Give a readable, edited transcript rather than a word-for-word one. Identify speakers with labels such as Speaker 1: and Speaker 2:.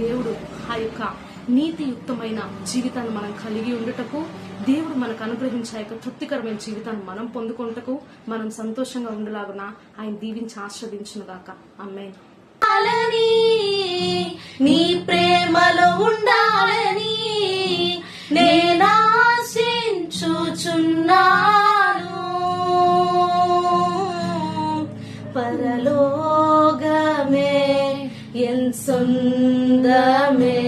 Speaker 1: దేవుడు ఆ యొక్క నీతియుక్తమైన జీవితాన్ని మనం కలిగి ఉండుటకు, దేవుడు మనకు అనుగ్రహించే యొక్క తృప్తికరమైన జీవితాన్ని మనం పొందుకుంటకు, మనం సంతోషంగా ఉండలాగున ఆయన దీవించి ఆస్వాదించునుగాక. ఆమేన్. నీ ప్రేమలో ఉండాలని నేను ఆశించుచున్నాను, పరలోకమే ఎన్ సొందమే.